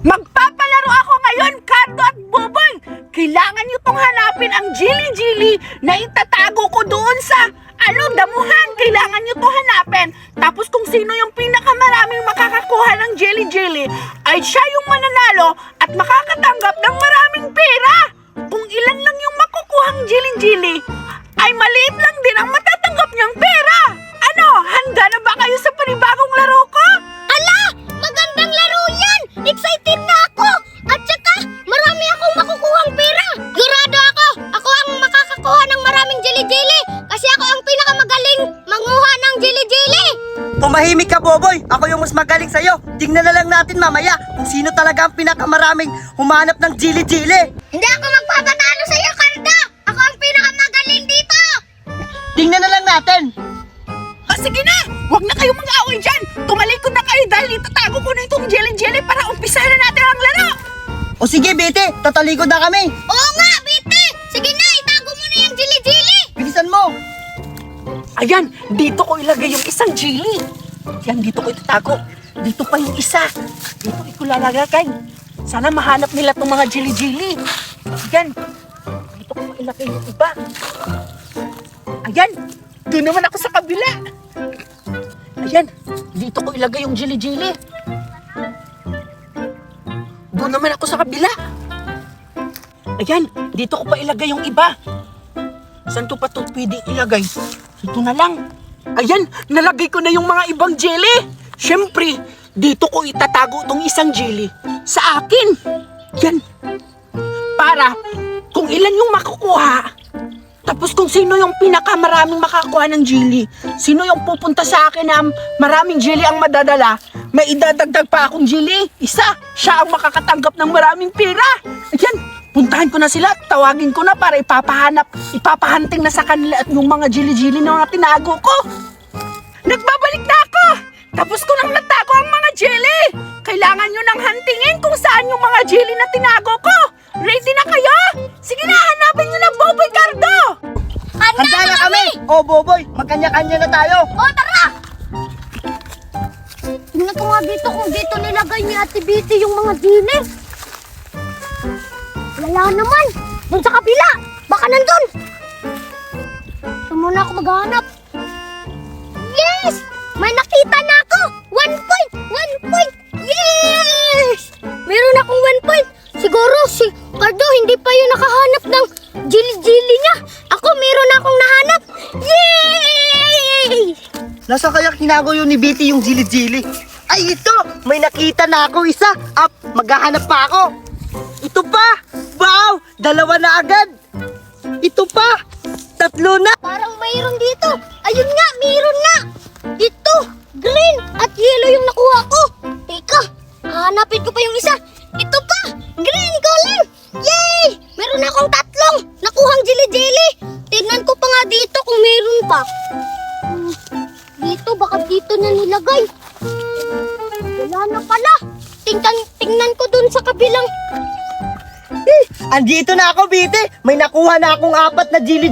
Magpapalaro ako ngayon, Cardo at Boboy! Kailangan nyo tong hanapin ang Jilly na itatago ko doon sa, damuhan. Kailangan nyo to hanapin. Tapos kung sino yung pinakamaraming makakakuha ng Jilly, ay siya yung mananalo at makakatanggap ng maraming pera. Kung ilan lang yung makukuhang Jilly, ay maliit lang din ang matatanggap niyang pera. Ano, handa na ba kayo sa panibagong laro ko? Ala! Magandang laro yan! Excited na ako! At saka, marami akong makukuhang pera! Sigurado ako! Ako ang makakakuha ng maraming Jilly! Kasi ako ang pinakamagaling manguha ng Jilly! Tumahimik ka, Boboy. Ako yung mas magaling sa'yo. Tingnan na lang natin mamaya kung sino talaga ang pinakamaraming humanap ng Jilly. Hindi ako magpapatalo sa'yo, Cardo! Ako ang pinakamagaling dito! Tingnan na lang natin. Sige na! Huwag na kayong mag-away dyan! Tumalikod na kayo dahil itatago ko na itong Jilly para umpisahan na natin ang laro! O sige, Bete. Tatalikod na kami. Oo nga, Bete! Sige na, itago mo na yung Jilly! Bilisan mo. Ayan, dito ko ilagay yung isang Jilly. Yan, dito ko itatago. Dito pa yung isa. Dito ko ilalagay. Sana mahanap nila itong mga Jilly. Ayan, dito ko ilagay yung iba. Ayan, doon naman ako sa kabila. Ayan, dito ko ilagay yung Jilly. Doon naman ako sa kabila. Ayan, dito ko pa ilagay yung iba. Saan to pa ito pwede ilagay? Ito na lang. Ayan, nalagay ko na yung mga ibang Jilly. Siyempre, dito ko itatago itong isang Jilly sa akin. Yan. Para kung ilan yung makukuha, tapos kung sino yung pinakamaraming makakuha ng Jilly, sino yung pupunta sa akin na maraming Jilly ang madadala, may idadagdag pa akong Jilly. Isa, siya ang makakatanggap ng maraming pera. Ayan, puntahan ko na sila, tawagin ko na para ipapahanting na sa kanila at yung mga Jilly na mga tinago ko. Nagbabalik na ako! Tapos ko nang natago ang mga Jilly. Kailangan nyo nang hantingin kung saan yung mga Jilly na tinago ko. Ready na kayo? Sige na, hanapin nyo na Boboy, Cardo! Handa na kami. O, Boboy. Magkanya-kanya na tayo. O, tara! Tingnan ko nga dito kung dito nilagay ni Ate Bitty yung mga Jilly. Wala naman. Doon sa kabila. Baka nandun. Ito muna ako maghanap. Yes! May nakita na ako! 1 point! 1 point! Yes! Meron akong 1 point. Siguro si Cardo hindi pa yun nakahanap ng Jilly niya. Ako meron akong nahanap. Yay! Nasa kaya kinago yun ni Betty yung Jilly? Ay, ito! May nakita na ako isa. Maghahanap pa ako. Ito pa! Wow! 2 na agad! Ito pa! 3 na! Parang mayroon dito. Ayun nga, mayroon na. Ito, green at yellow yung nakuha ko. Teka, hahanapin ko pa yung isa. Ito pa, green color. Yay! Meron akong 3 nakuhang Jilly. Tingnan ko pa nga dito kung meron pa. Dito, baka dito na nilagay. Wala na pala. Tingnan ko dun sa kabilang. Andito na ako, Betty. May nakuha na akong 4 na Jilly.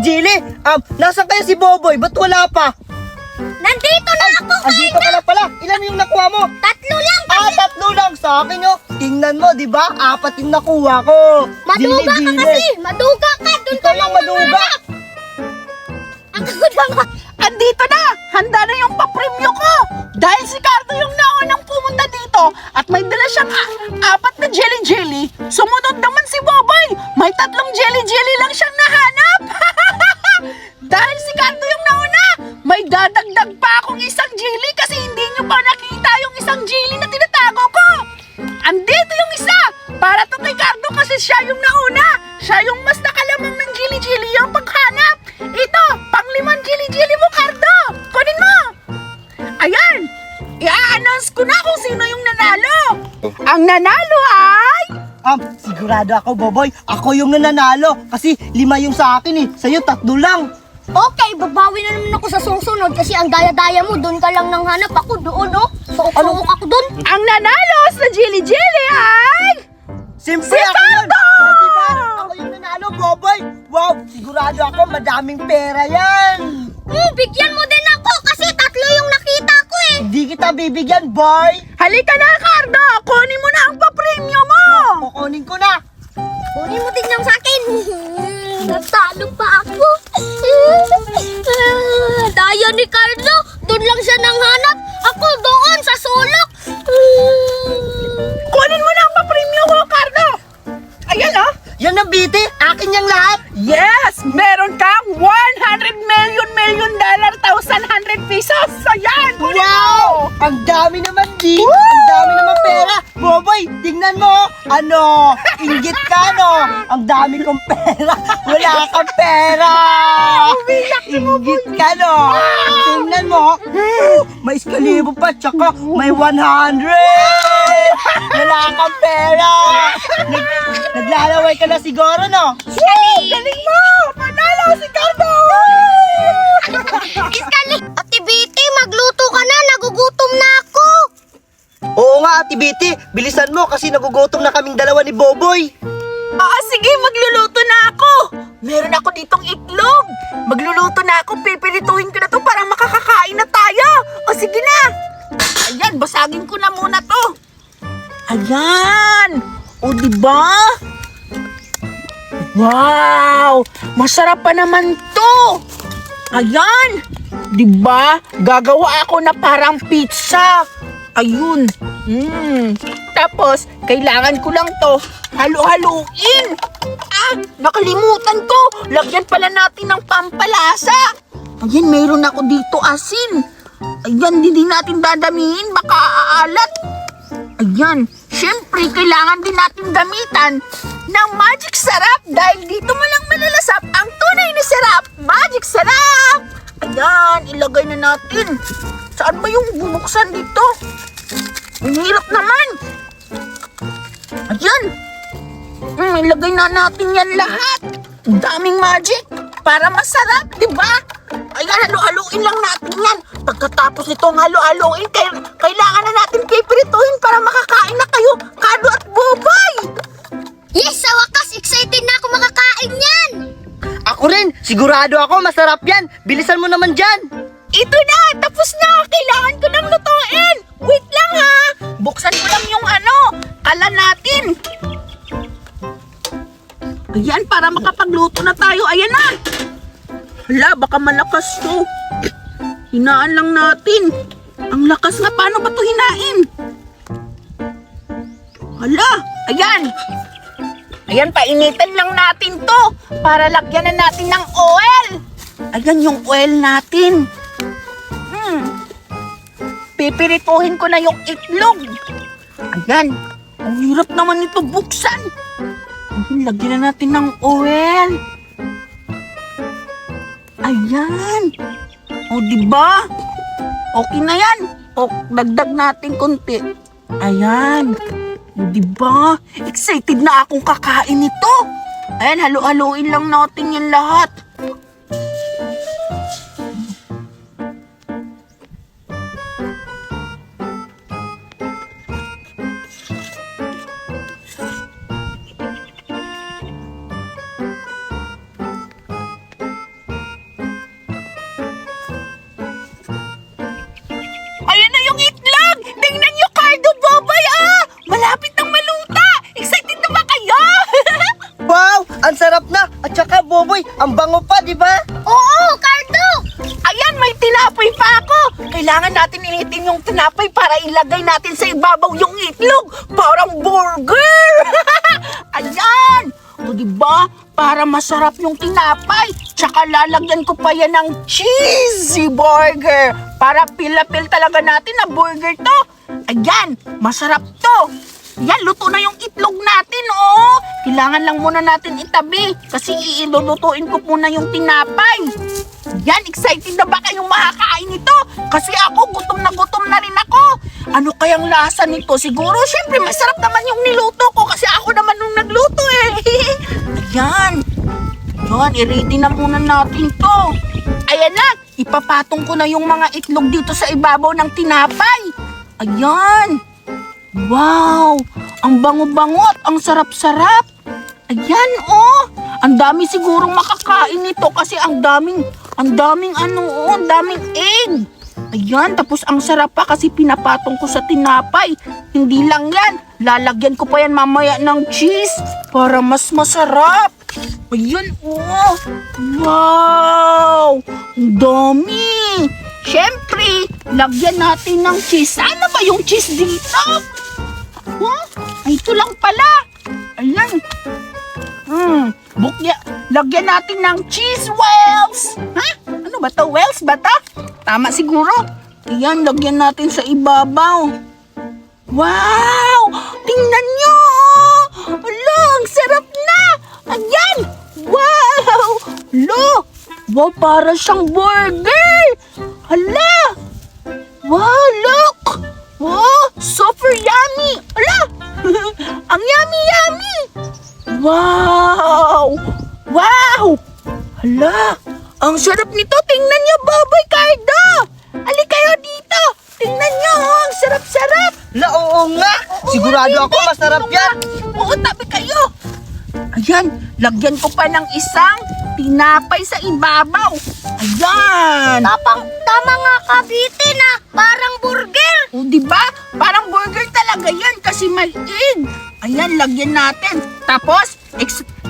Nasaan kaya si Boboy? Ba't wala pa? Nandito na ako, Andito ka lang pala. Ilan yung nakuha mo? 3 lang. 3 lang sa akin yun. Tingnan mo, di ba? 4 yung nakuha ko. Maduga ka kasi. Maduga ka. Doon ka Ikaw lang maduga. Ako lang. Andito na! Handa na yung papremyo ko! Dahil si Cardo yung naunang pumunta dito at may dala siyang 4 na Jilly, sumunod naman si Boboy! May 3 Jilly lang siyang nahanap! Dahil si Cardo yung nauna, may dadagdag pa akong isang Jilly kasi hindi nyo pa nakita yung isang Jilly na tinatago ko! Andito yung isa! Para to kay Cardo kasi siya yung nauna! Siya yung mas nakalamang ng Jilly yung paghanap! Ito, pang-5 Jilly mo, Cardo! Kunin mo! Ayan! I-a-announce ko na kung sino yung nanalo! Ang nanalo ay... Sigurado ako, Boboy. Ako yung nananalo. Kasi 5 yung sa akin eh. Sa'yo 3 lang. Okay, babawi na naman ako sa susunod kasi ang daya-daya mo, doon ka lang nang hanap. Ako doon, oh. Suok-suok ako doon. Ang nanalo sa Jilly ay... Siyempre Si ako yun. Cardo! Diba? Ako yung nanalo, Boboy. Wow, sigurado ako madaming pera yan. Bigyan mo din ako kasi 3 yung nakita ko eh. Hindi kita bibigyan, boy. Halika na, Cardo! Kunin mo na ang papremyo mo! Biti, akin yung lahat. Yes! Meron kang 100 million dollar, 1,100 pesos! Ayan! Kunin mo! Ang dami naman, Di. Ang dami naman pera. Boboy, tingnan mo. Ano, inggit ka, no? Ang dami kong pera. Wala kang pera. Inggit ka, no? Tingnan mo. May iskalibo pa, tsaka may 100. Wala kang pera. Naglalaway ka na siguro, no? Galing mo! Panalo si Cardo! Iskali! Ate Biti, magluto ka na. Nagugutom na ako. Oo nga, Ate Biti. Bilisan mo kasi nagugutom na kaming dalawa ni Boboy. Sige, magluluto na ako! Meron ako ditong itlog! Magluluto na ako, pipirituhin ko na to para makakakain na tayo! O sige na! Ayan, basagin ko na muna to! Ayan! O diba? Wow! Masarap pa naman to! Ayan! Diba? Gagawa ako na parang pizza! Ayun! Tapos, kailangan ko lang to halo-haluin! Nakalimutan ko! Lagyan pala natin ng pampalasa! Ayan, mayroon ako dito asin! Ayan, hindi natin dadamihin, baka aalat! Ayan, syempre, kailangan din natin gamitan ng magic sarap dahil dito mo lang malalasap ang tunay na sarap! Magic sarap! Ayan, ilagay na natin. Saan ba yung bubuksan dito? Ang hirap naman! Ayan! Ilagay na natin yan lahat. Ang daming magic para masarap, di ba? Ayan, halo-haluin lang natin yan. Pagkatapos nitong halo-haluin, kailangan na natin pipirituhin para makakain na kayo, Cardo at Boboy! Yes, sa wakas, excited na ako makakain yan. Ako rin, sigurado ako masarap yan. Bilisan mo naman dyan. Ito na! Tapos na! Kailangan ko nang lutuin! Wait lang ha! Buksan ko lang yung kalan natin. Ayan, para makapagluto na tayo. Ayan na! Hala, baka malakas to. Hinaan lang natin. Ang lakas nga, paano ba to hinain? Hala, ayan. Ayan, painitan lang natin to para lagyan na natin ng oil. Ayan yung oil natin. Pipirituhin ko na yung itlog. Ayan, ang hirap naman ito buksan. Ayan, lagyan na natin ng oil. Ayan. O, diba? Okay na yan. O, dagdag natin konti. Ayan. O, diba? Excited na akong kakain ito. Ayan, halo-haloin lang natin yan lahat. Ayan na yung itlog! Tingnan nyo, Cardo, Boboy, malapit nang maluta! Excited na ba kayo? Wow, ang sarap na. At saka, Boboy, ang bango pa, di ba? Oo, Cardo. Ayan, may tinapay pa ako! Kailangan natin initin yung tinapay para ilagay natin sa ibabaw yung itlog! Parang burger! Ayan! O, diba? Para masarap yung tinapay. Tsaka lalagyan ko pa yan ng cheesy burger. Para pila-pil talaga natin na burger to. Ayan, masarap to. Yan, luto na yung itlog natin, oh. Kailangan lang muna natin itabi kasi iilulutuin ko muna yung tinapay. Yan, excited na ba kayong makakain ito? Kasi ako, gutom na rin ako. Ano kayang lasa nito? Siguro, syempre, masarap naman yung niluto ko kasi ako naman nung nagluto eh. Ayan. Yan, i-ready na muna natin to. Ayan na, ipapatong ko na yung mga itlog dito sa ibabaw ng tinapay. Ayan. Wow, ang bango-bango at ang sarap-sarap. Ayan, oh. Ang dami sigurong makakain nito kasi ang daming egg. Ayan, tapos ang sarap pa kasi pinapatong ko sa tinapay. Hindi lang yan, lalagyan ko pa yan mamaya ng cheese para mas masarap. Ayan, oh. Wow, ang dami. Siyempre, lagyan natin ng cheese. Ano ba yung cheese dito? Ay, ito lang pala. Ayan. Lagyan natin ng cheese wells. Ha? Ano ba to? Wells ba to? Tama siguro. Ayan, lagyan natin sa ibabaw. Wow! Tingnan nyo! Alo, ang sarap na! Ayan! Wow! Alo! Wow, para siyang burger! Hala! Wow, look! Wow, super yummy! Hala! Ang yummy! Wow! Wow! Hala! Ang sarap nito! Tingnan niyo, Baboy Cardo! Ali kayo dito! Tingnan niyo, ang sarap-sarap! La, oo nga! Sigurado ako masarap yan! Oo, tabi kayo! Ayan, lagyan ko pa ng isang tinapay sa ibabaw. Ayan! Tama nga ka, BT na. Parang burger. O, diba? Parang burger talaga yan kasi maliit. Ayan, lagyan natin. Tapos,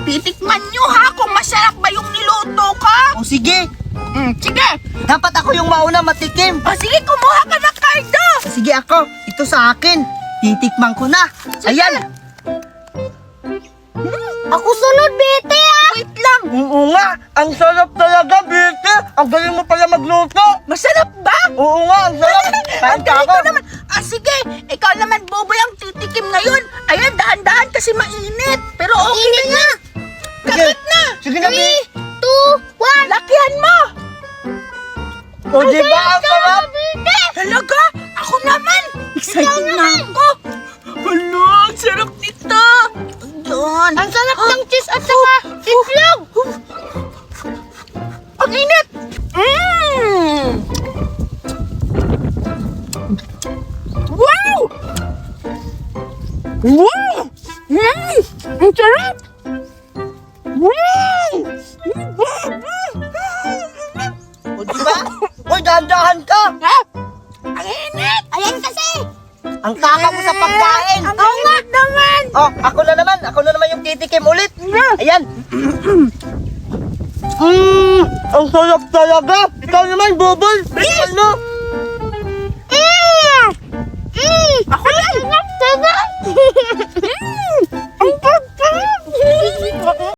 titikman nyo ha kung masarap ba yung niluto ko. O sige, Sige. dapat ako yung mauna matikim. O, sige, kumuha ka ng Cardo. Sige ako, ito sa akin. Titikman ko na. Ayan! Ako sunod, BT ah. Wait lang. Oo nga, ang sarap talaga, Bete. Ang galing mo pala magluto. Masarap ba? Oo nga, ang sarap. Kain Ang ka galing ako. ko naman. Sige. Ikaw naman, Boboy, ang titikim ngayon. Ayan, dahan-dahan kasi mainit. Pero okay na yan. Kapit na. Sige na, Bete. 2, 1. Lakihan mo. O, diba ang sarap? Talaga? Ako naman. Excited na ako. Hala, ang sarap nito. Ayan. Ang sarap ng cheese at saka itlog. Ang init. Wow! Wow! Ang sarap! Wow! O, diba? Uy, dahan-dahan ka. Ha? Ang init! Ayan kasi. Ang tama mo sa pagkain. Ang init naman! Oh, ako na naman yung titikim ulit. Ayan. Ang sarap talaga. Ikaw naman, Bobol. Ikaw mo. Ako na!